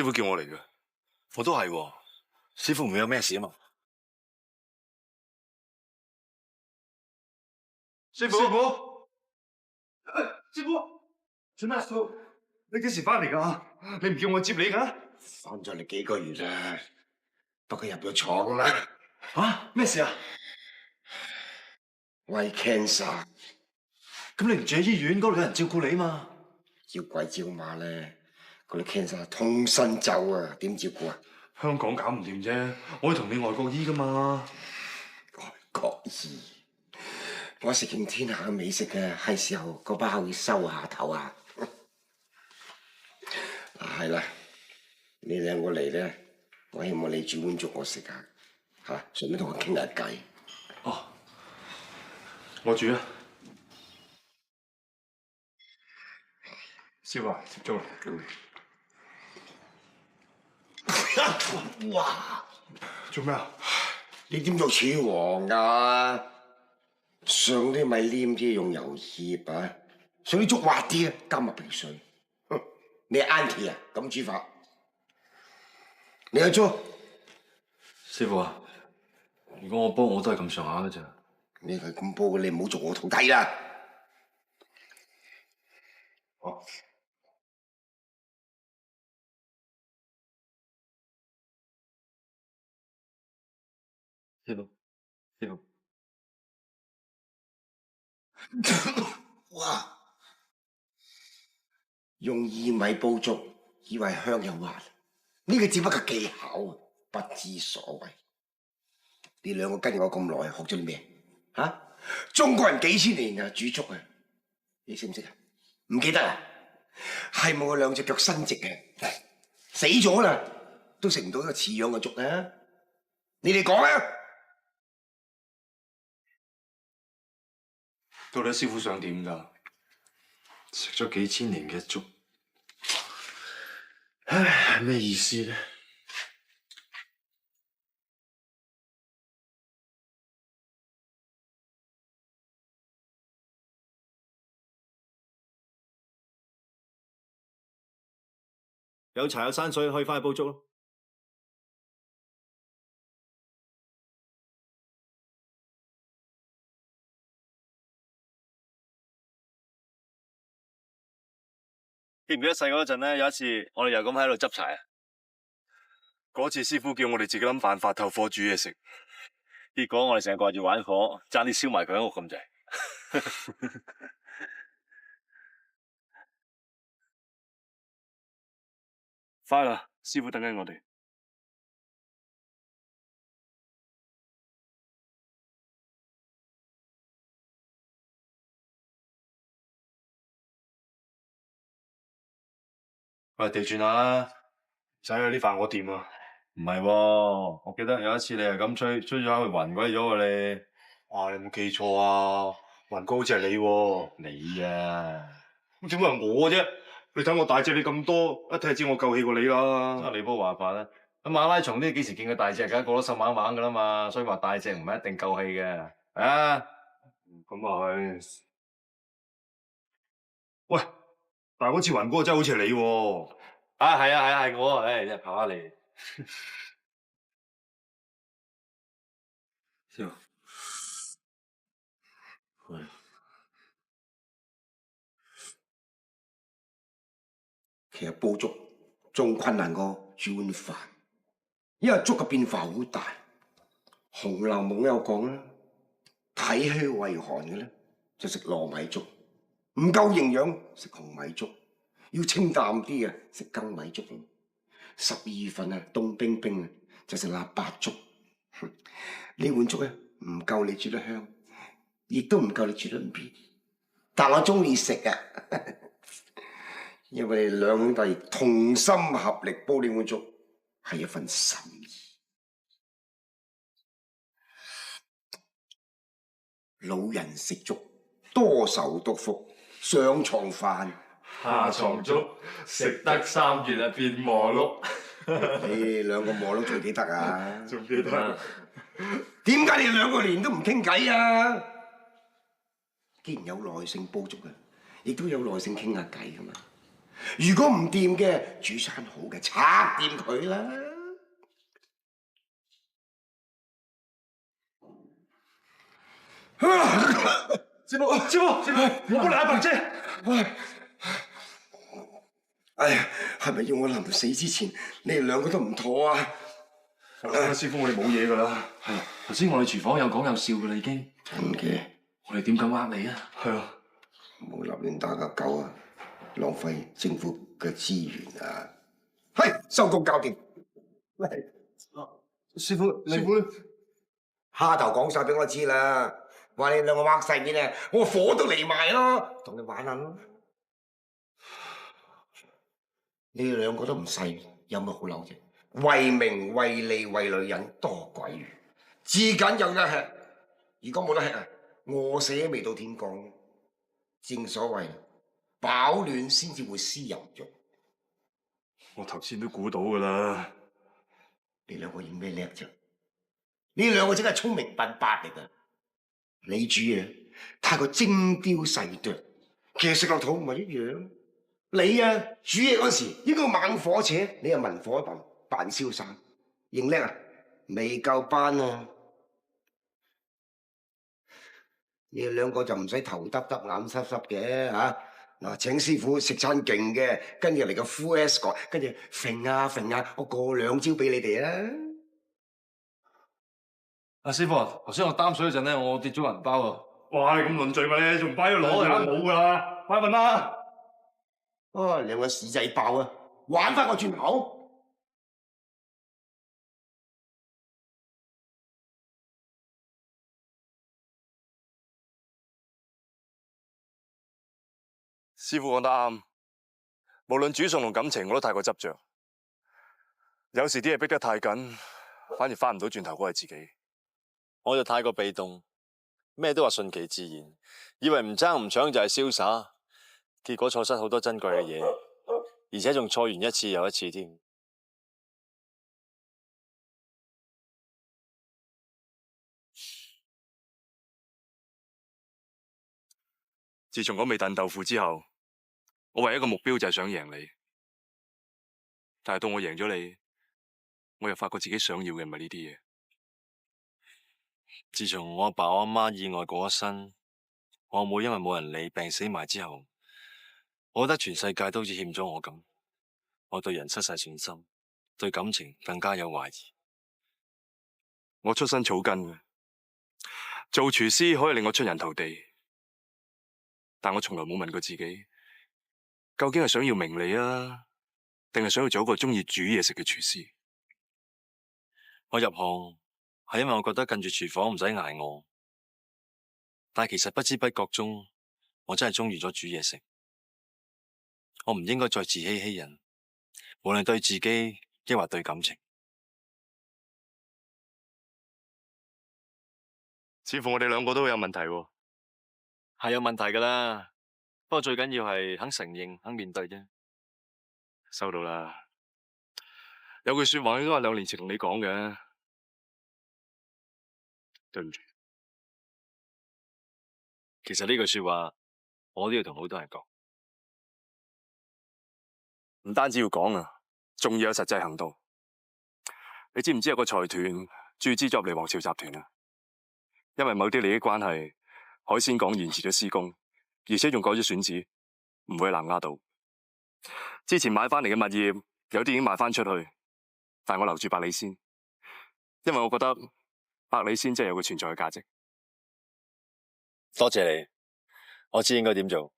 師傅叫我嚟嘅。我都係喎，師傅唔會有咩事啊嘛。師傅，師傅，做咩？你幾時翻嚟㗎？你唔叫我接你㗎？翻咗嚟幾個月啦，不過入咗廠啦。嚇？咩事啊？我係 cancer， 咁你唔住喺醫院，嗰度有人照顧你嘛？照鬼照馬咧，嗰啲 cancer 通身走啊，點照顧啊？香港搞唔掂啫，我可以同你外國醫㗎嘛。外國醫，我食盡天下嘅美食嘅，係時候個包要收下頭啊！係啦，你兩個嚟咧，我希望你煮碗粥我食下，嚇，順便同我傾下偈。哦，我煮啊。師傅啊，接粥啦。哇！做咩啊？你點做柱王㗎？上啲咪黏啲用油醃啊，上啲粥滑啲啊，加埋冰水。你 auntie 啊咁煮法？你阿叔？師傅啊，如果我煲我都係咁上下嘅咋。你係咁煲嘅，你唔好做我徒弟啦。哦。師傅，師傅。哇！用薏米煲粥，以為香又滑，呢個只不過技巧，不知所謂。你兩個跟我咁耐，學咗啲咩？嚇？中國人幾千年啊，煮粥啊，你識唔識啊？唔記得啊？係冇我兩隻腳伸直嘅，死咗啦，都食唔到一個似樣嘅粥啊！你哋講啊！到底師傅想點㗎？食咗幾千年嘅粥，唉，咩意思咧？有茶有山水，可以翻去煲粥咯。記唔記得細個嗰陣咧？有一次我哋又咁喺度執柴啊！嗰次師傅叫我哋自己諗辦法透火煮嘢食，結果我哋成日掛住玩火，爭啲燒埋佢間屋咁滯。快啦，師傅等緊我哋。喂，調轉下啦，使有啲飯我掂啊！唔係喎，我記得有一次你係咁吹咗下去暈鬼咗喎你。哇，你有冇記錯啊？雲哥好似係你喎。你啊，咁點會係我啫？你睇我大隻你咁多，一睇就知我夠氣過你啦。真係你波話法啦。咁馬拉松呢幾時見佢大隻㗎？個個瘦猛猛㗎啦嘛，所以話大隻唔係一定夠氣嘅。啊，咁啊係。喂，但係嗰次雲哥真係好似係你喎。啊係啊係啊係我啊，唉真係跑下你。笑。喂，其實煲粥仲困難過煮碗飯，因為粥嘅變化好大。《紅樓夢》有講啦，體虛畏寒嘅咧就食糯米粥，唔夠營養食紅米粥，要清淡啲嘅食粳米粥。12月份啊，凍冰冰啊，就食臘八粥。呢碗粥咧唔夠你煮得香，亦都唔夠你煮得變，但我中意食啊！因為兩兄弟同心合力煲呢碗粥，係一份心意。老人食粥，多愁多福，上床飯，下床粥，食得3月啊變磨碌。你兩個磨碌仲記得啊？仲記得？點解你哋兩個年都唔傾偈啊？既然有耐性煲粥嘅，亦都有耐性傾下偈噶嘛。如果唔掂嘅，煮餐好嘅，拆掂佢啦。師傅，我幫你阿伯姐。哎呀，係咪要我臨死之前，你哋兩個都唔妥啊？師傅，我哋冇嘢㗎啦。係啊，頭先我哋廚房有講有笑㗎啦，已經。真嘅，我哋點敢呃你啊？係啊，冇立亂打架狗啊，浪費政府嘅資源啊！係收工搞掂。喂，師傅，蝦頭講晒俾我知啦，話你兩個呃晒面啊，我火都嚟埋咯，同你玩下咯。你哋兩個都唔細，有乜好嬲啫？為名為利為女人多鬼餘，至緊有得吃。如果冇得吃啊，餓死都未到天光。正所謂飽暖先至會思淫慾。我頭先都估到㗎啦。你兩個有咩叻啫？呢兩個真係聰明笨伯嚟㗎。你煮嘢太過精雕細琢，其實食落肚唔係一樣。你啊煮嘢嗰時應該猛火扯，你啊文火扮瀟灑，認叻啊？未夠班啊！你哋兩個就唔使頭耷耷眼濕濕嘅嚇。嗱，請師傅食餐勁嘅，跟住嚟個 full escort，跟住揈啊，我過兩招俾你哋啊！阿師傅，頭先我擔水嗰陣咧，我跌咗銀包啊！哇！你咁論罪咪，仲唔快啲攞啊？冇㗎啦，快問啦！哦，兩個屎仔爆啊！玩翻個轉頭。師傅講得啱，無論煮餸同感情，我都太過執着。有時啲嘢逼得太緊，反而翻唔到轉頭嗰係自己。我就太過被動，咩都話順其自然，以為唔爭唔搶就係瀟灑，結果錯失好多珍貴嘅嘢，而且仲錯完一次又一次添。自從我未燉豆腐之後，我唯一一個目標就係想贏你。但係到我贏咗你，我又發覺自己想要嘅唔係呢啲嘢。自從我阿爸我阿媽意外過咗身，我阿妹因為冇人理病死埋之後，我覺得全世界都好似欠咗我咁。我對人失晒信心，對感情更加有懷疑。我出身草根嘅，做廚師可以令我出人頭地，但我從來冇問過自己，究竟係想要名利啊，定係想要做一個鍾意煮嘢食嘅廚師？我入行係因為我覺得近住廚房唔使捱餓，但係其實不知不覺中，我真係鍾意咗煮嘢食。我唔應該再自欺欺人，無論對自己抑或對感情。似乎我哋兩個都有問題喎。係有問題㗎啦，不過最緊要係肯承認、肯面對啫。收到啦。有句說話應該係2年前同你講嘅，對唔住。其實呢句說話，我都要同好多人講。唔單止要講啊，仲要有實際行動。你知唔知有個財團注資咗入嚟皇朝集團啊？因為某啲利益關係，海鮮港延遲咗施工，而且仲改咗選址，唔會喺南丫島。之前買翻嚟嘅物業，有啲已經賣翻出去，但我留住百里鮮，因為我覺得百里鮮真係有個存在嘅價值。多謝你，我知應該點做。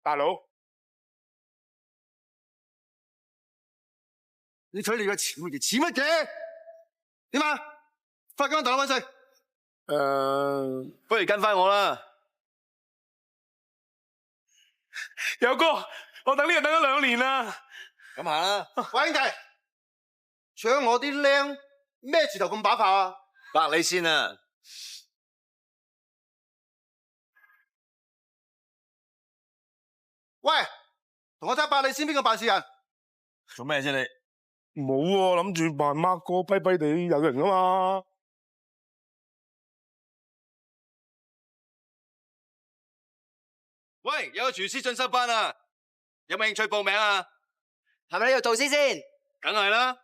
大佬，你取你嘅錢，我哋錢乜嘅？點啊？快跟我大佬揾食。不如跟翻我啦。友哥，我等呢個等咗2年啦。咁行啦。喂，兄弟，搶我啲靚咩字頭咁把炮啊？百里鮮啊！喂，同我睇下百里先邊個辦事人？做咩啫你？冇喎，諗住扮 Mark 哥跛跛地有型啊嘛。喂，有個廚師進修班啊，有冇興趣報名啊？係咪你要導師先？梗係啦。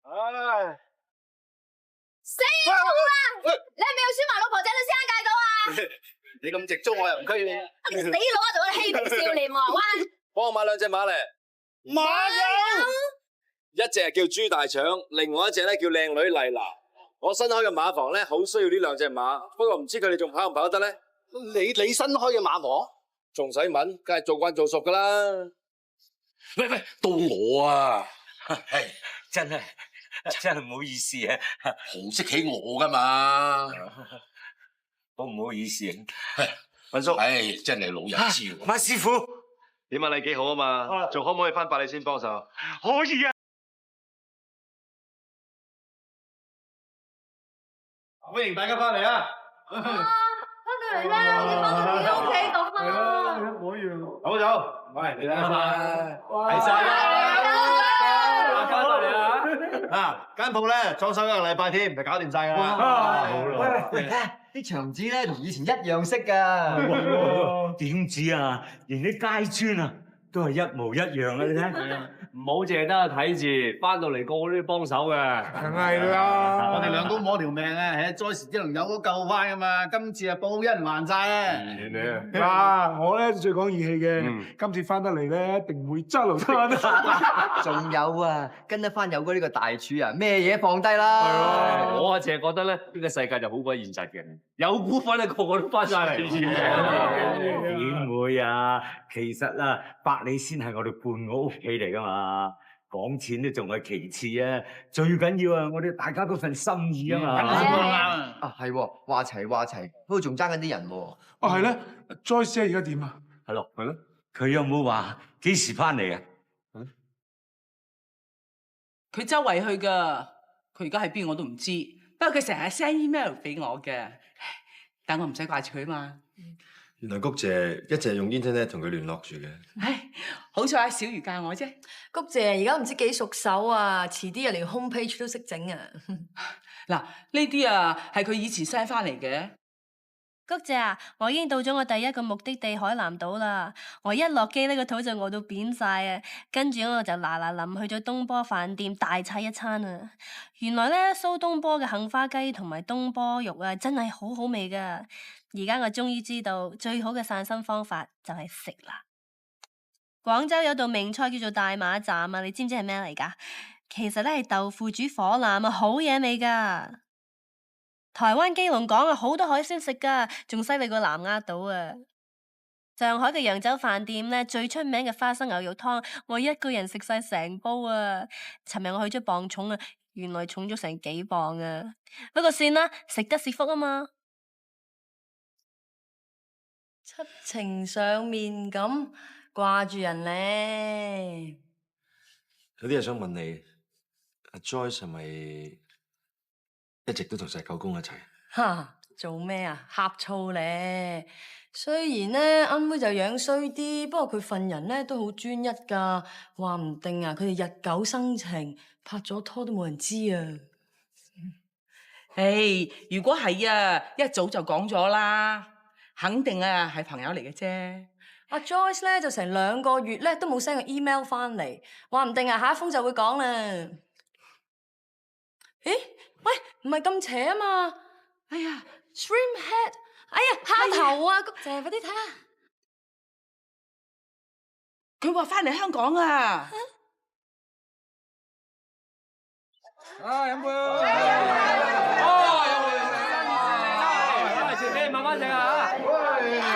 唉，死我啦！你係咪要輸埋老婆仔女先界到啊？你咁直中我又唔拘你。死佬啊，做咗嬉皮笑臉喎！喂，幫我買2隻馬嚟。馬友，一隻係叫豬大腸，另外一隻咧叫靚女麗娜。我新開嘅馬房咧，好需要呢2隻馬，不過唔知佢哋仲跑唔跑得咧？你新開嘅馬房？仲使問？梗係做慣做熟噶啦。喂，到我啊！係真係唔好意思啊，好識起我噶嘛，好唔好意思啊，文叔，唉，真係老人招。馬師傅，點啊？你幾好啊嘛？仲可唔可以翻百里先幫手？可以啊！歡迎大家翻嚟啊！翻到嚟啦，好似翻到自己屋企咁啊！好走，喂，你睇下，係晒啦，翻嚟啦！啊，間鋪咧裝修1個禮拜添，就搞掂晒㗎啦。好啦，喂，睇下啲牆紙咧同以前一樣色㗎。點止啊？連啲街磚啊都係一模一樣啊！你睇，唔好淨係得睇住，翻到嚟個個都要幫手嘅。梗係啦。我哋兩公婆條命啊，災只能有都救翻噶嘛。今次啊報恩還債啊！嗱，我咧最講義氣嘅，今次翻得嚟咧一定會揸流攤。仲有啊，跟得翻有哥呢個大廚啊，咩嘢放低啦。我啊淨係覺得咧，呢個世界就好鬼現實嘅，有股份啊個個都翻晒嚟。點會啊？其實啊，百里先係我哋半個屋企嚟噶嘛，講錢都仲係其次啊，最緊要啊，我哋大家嗰份心意啊嘛。啊係喎，話齊，不過仲爭緊啲人喎。哦係咧，Joyce 而家點啊？係咯，佢有冇話幾時翻嚟啊？佢周圍去噶，佢而家喺邊我都唔知。不過佢成日 send email 俾我嘅，但我唔使掛住佢啊嘛。原來谷姐一直係用 internet 同佢聯絡住嘅。唉，好彩小魚教我啫。谷姐而家唔知幾熟手啊，遲啲啊連 home page 都識整啊。嗱，呢啲啊係佢以前 send 翻嚟嘅。谷姐啊，我已經到咗我第一個目的地海南島啦。我一落機呢個肚就餓到扁晒啊，跟住我就嗱臨去咗東坡飯店大餐一餐啊。原來咧蘇東坡嘅杏花雞同埋東坡肉啊，真係好好味噶。而家我終於知道最好嘅散心方法就係食啦。廣州有道名菜叫做大馬站啊，你知唔知係咩嚟㗎？其實咧係豆腐煮火腩啊，好嘢味㗎。台灣基隆港啊，好多海鮮食㗎，仲犀利過南丫島啊。上海嘅揚州飯店咧最出名嘅花生牛肉湯，我一個人食晒成煲啊。尋日我去咗磅重啊，原來重咗成幾磅啊。不過算啦，食得是福啊嘛。七情上面咁掛住人咧，有啲嘢想問你，阿 Joyce 係咪一直都同石狗公一齊？哈，做咩啊？呷醋咧。雖然咧阿妹就樣衰啲，不過佢份人咧都好專一噶，話唔定啊佢哋日久生情，拍咗拖都冇人知啊。唉，如果係啊，一早就講咗啦。肯定啊，係朋友嚟嘅啫。阿 Joyce 咧就成2個月咧都冇 send 個 email 翻嚟，話唔定啊下一封就會講啦。咦？喂，唔係咁邪啊嘛！哎呀 ，shrimp head， 哎呀，蝦頭啊！谷姐，快啲睇下。佢話翻嚟香港啊！飲杯。自己慢慢食啊！嚟啊！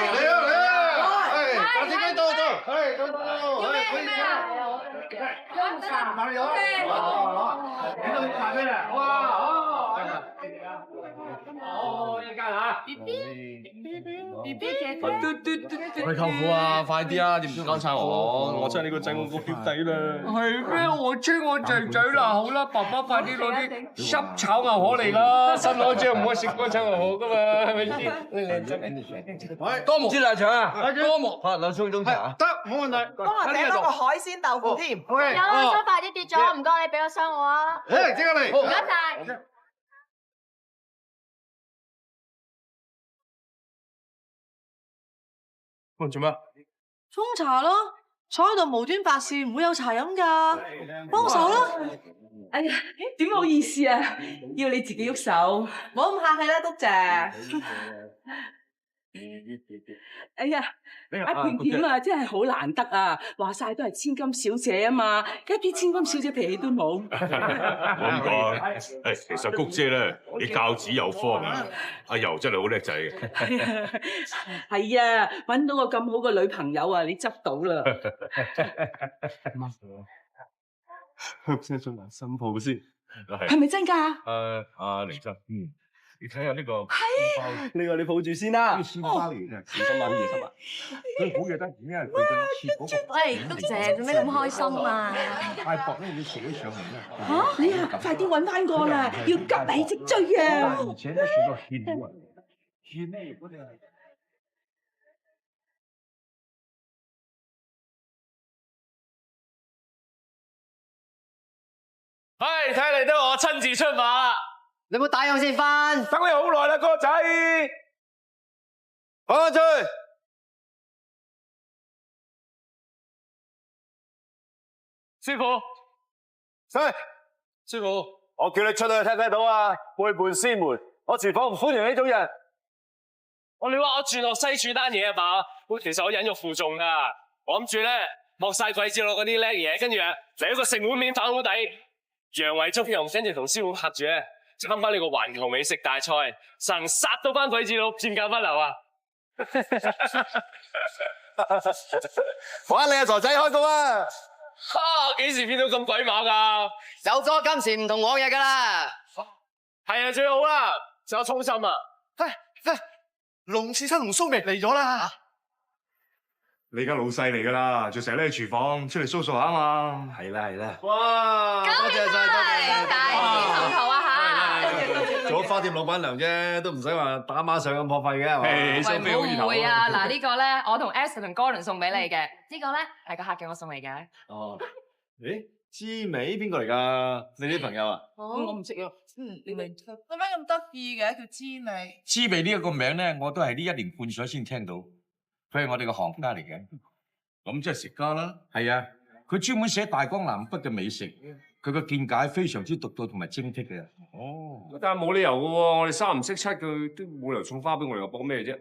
把啲雞多，可以飲茶，慢啲飲。你都要茶咩啊？哇！好，一間嚇。B B 姐姐，喂，舅父啊，快啲啊，點都交叉我真係呢個仔我個表弟啦。係咩？我稱我仔仔啦，好啦，爸爸快啲攞啲濕炒牛河嚟啦，新攞張唔可以食乾炒牛河噶嘛，係咪先？喂，多木。知奶茶啊，多木。嚇，兩盅茶。得，冇問題。幫我訂多個海鮮豆腐添。有啊，張筷子跌咗，唔該你俾個箱我啊。誒，即刻嚟。唔該晒。喂，做咩？沖茶咯，坐喺度無端白事，唔會有茶飲㗎，幫手啦。哎呀，點好意思啊，要你自己喐手。唔好咁客氣啦，督姐。哎呀，阿甜甜啊，真係好難得啊！話晒都係千金小姐啊嘛，一啲千金小姐脾氣都冇。我咁講，其實谷姐咧，你教子有方啊，阿柔真係好叻仔嘅。係啊，揾到個咁好嘅女朋友啊，你執到啦。先進埋新抱先。係咪真㗎？阿凌生，你睇下呢個呢個你抱住先啦。鮮花嚟嘅，小心啊，小心啊！佢好嘢得，點解佢就切嗰個？喂，督姐做咩咁開心啊？太薄咧，要扯上嚟啦。嚇！你啊，快啲揾翻個啦，要急起直追啊！而且都算個獻喎，獻咩嗰啲係？唉，睇嚟都我親自出馬。你有冇打烊先返？等你好耐啦，哥仔。放翻出去。師傅，師傅，我叫你出去聽唔聽到啊？背叛師門，我廚房唔歡迎呢種人。你話我轉落西廚單嘢啊嘛？其實我忍辱負重噶，我諗住咧剝晒鬼子佬嗰啲叻嘢，跟住啊嚟一個食碗面反碗底，揚為中用，跟住同師傅拍住咧。參翻呢個環球美食大賽，神殺到班鬼子佬，片甲不留啊！玩你阿傻仔開工啊！幾時變到咁鬼馬㗎？有咗今時唔同往日㗎啦。係啊，最好啦，仲有衷心啊！龍刺親同蘇明嚟咗啦！你而家老細嚟噶啦，仲成日匿喺廚房出嚟 show 下啊嘛。係啦係啦。哇！多謝晒，多謝大展宏圖啊嚇！做咗花店老闆娘啫，都唔使話打孖上咁破費嘅係嘛？喂，唔好誤會啊！嗱，呢個咧我同 Esther 同 Gordon 送俾你嘅，呢個咧係個客嘅我送嚟嘅。哦，誒，知美邊個嚟㗎？你啲朋友啊？我唔識啊。你明做咩咁得意嘅？叫知美。知味呢一個名咧，我都係呢1年半載先聽到。佢係我哋個行家嚟嘅，咁即係食家啦。係啊，佢專門寫大江南北嘅美食，佢個見解非常之獨到同埋精闢嘅。哦，但係冇理由嘅喎，我哋三唔識七，佢都冇理由送花俾我哋，又搏咩啫？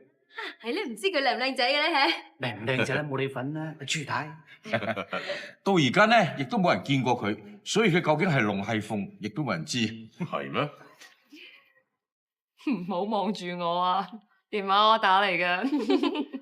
係你唔知佢靚唔靚仔嘅咧，係靚唔靚仔咧冇你份啦，朱太。到而家咧，亦都冇人見過佢，所以佢究竟係龍係鳳，亦都冇人知。係咩？唔好望住我啊！電話我打嚟㗎。